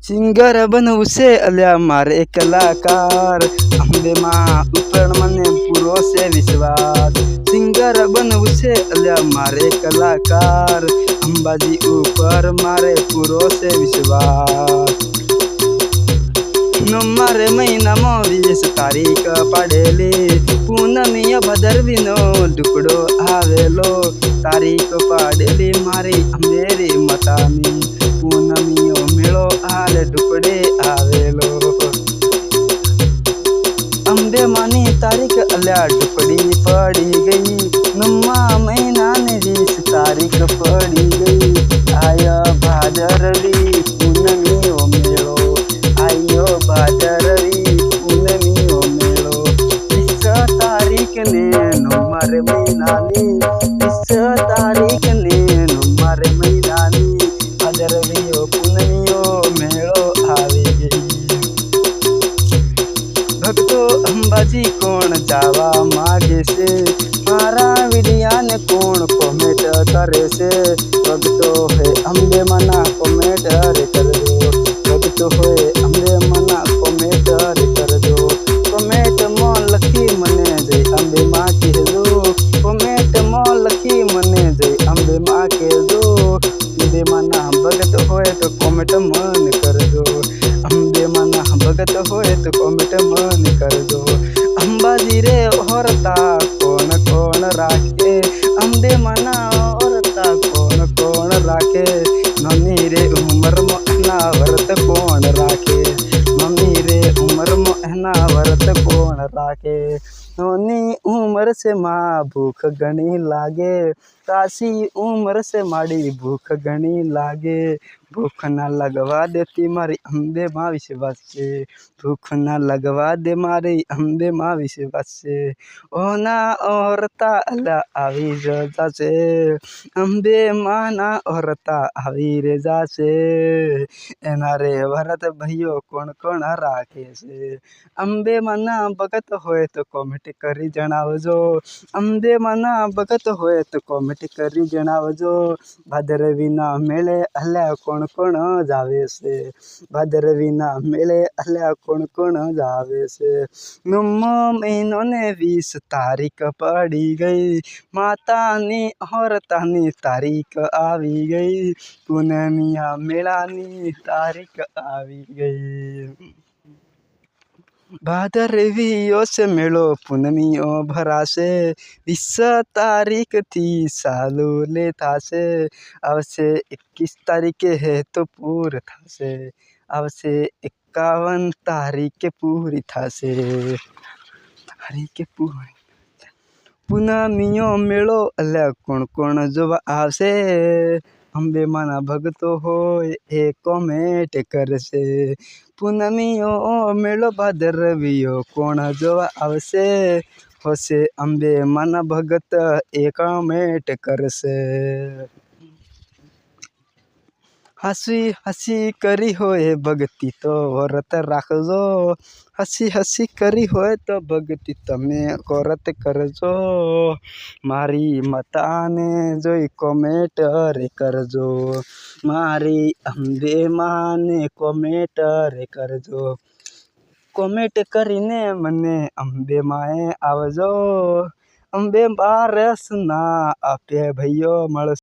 Singer બનવું છે અલ્યા મારે કલાકાર, અંબેમાં ઉપર મને પૂરો છે વિશ્વાસ. સિંગર બનવું છે અલ્યા મારે કલાકાર, અંબાજી ઉપર મારે પૂરો છે વિશ્વાસ. મારે મહિનામાં 20 તારીખ પાડેલી, પૂનમીય ભદરવીનો ટુકડો આવેલો. તારીખ પાડેલી મારી અંબેરી માતાની, પૂનમીયો મેળો હાલ ટુકડે આવેલો. અંબે માની તારીખ અલ્યા ટુકડી પડી ગઈ, નવમા મહિનાની 20 તારીખ પડી ગઈ. આયા ભાદરવી પૂનમીયો મેળો, આયો ભાદરવી પૂનમીયો મેળો. 20 તારીખ ને નવમા મહિનાની, 20 તારીખ ને નવમા મહિનાની ભાદરવીયો પૂનમીયો મેળો આવી ગઈ. ભક્તો અંબાજી કોણ જાવા માગે છે, મારા વિડિયાને કોણ કોમેન્ટ કરે છે. ભક્તો હે અંબે માના કોમેન્ટ રે કરજો, ભક્તો હોય અંબે માના કોમેન્ટ રે કરજો. કોમેન્ટમાં લખી મને જય અંબે માં કહેજો, કોમેન્ટમાં લખી મને જય અંબે માં કહેજો. અંબે માના ભગત હોય તો કોમેન્ટ મન કરજો, અંબે માના ભગત હોય તો કોમેન્ટ મન કરજો. અંબાજી રે ઓરતા કોણ કોણ રાખે, અંબે માના ઓરતા કોણ કોણ રાખે. મમ્મી રે ઉંમરમાં એના વ્રત કોણ રાખે, મમ્મી રે ઉંમરમાં એના વ્રત કોણ રાખે. નાની ઉંમર છે માં ભૂખ ઘણી લાગે, કાશી ઉંમર છે મારી ભૂખ ઘણી લાગે. ભૂખ ના લગવા દેતી મારી અંબે માં વિશ્વાસ છે, ભૂખ ના લગવા દે મારી અંબે માં વિશ્વાસ છે. ઓના ઓરતા અલ્યા આવી જ જાશે, અંબે માના ઓરતા આવી રે જાશે. એના રે વ્રત ભાઈઓ કોણ કોણ રાખે છે. અંબે માના ભગત હોય તો કોમેન્ટ કરી જણાવજો, અંબે માના ભગત હોય તો કોમેન્ટ કરી જણાવજો. ભાદરવીના મેળે અલ્યા કોણ કોણ જાવે છે, ભાદરવીના મેળે અલ્યા કોણ કોણ જાવે છે. નવમો મહિનો ને 20 તારીખ પડી ગઈ, માતાની ઓરતાની તારીખ આવી ગઈ, પૂનમિયા મેળાની તારીખ આવી ગઈ. ભાદરવીયો છે મેળો પૂનમીઓ ભરાશે, 20 તારીખથી ચાલુ લે થાશે. આવશે 21 તારીખે હે તો પૂર થશે, આવશે 51 તારીખે પૂરી થશે. તારીખે પૂરી પૂનમીયો મેળો અલ્યા કોણ કોણ જોવા આવશે. અંબે માના ભગતો હોય એ કોમેન્ટ કરશે. પૂનમીયો મેળો ભાદરવીયો કોણ જોવા આવશે, હોશે અંબે માના ભગત એ કોમેન્ટ કરશે. હસી હસી કરી હોય ભક્તિ તો વ્રત રાખજો, હસી હસી કરી હોય તો ભક્તિ તમે વ્રત કરજો. મારી માતાને જોઈ કોમેન્ટ રે કરજો, મારી અંબે માને કોમેન્ટ રે કરજો. કોમેન્ટ કરીને મને અંબે માએ આવજો, અંબે બારસ ના આપે ભાઈઓ મળશે.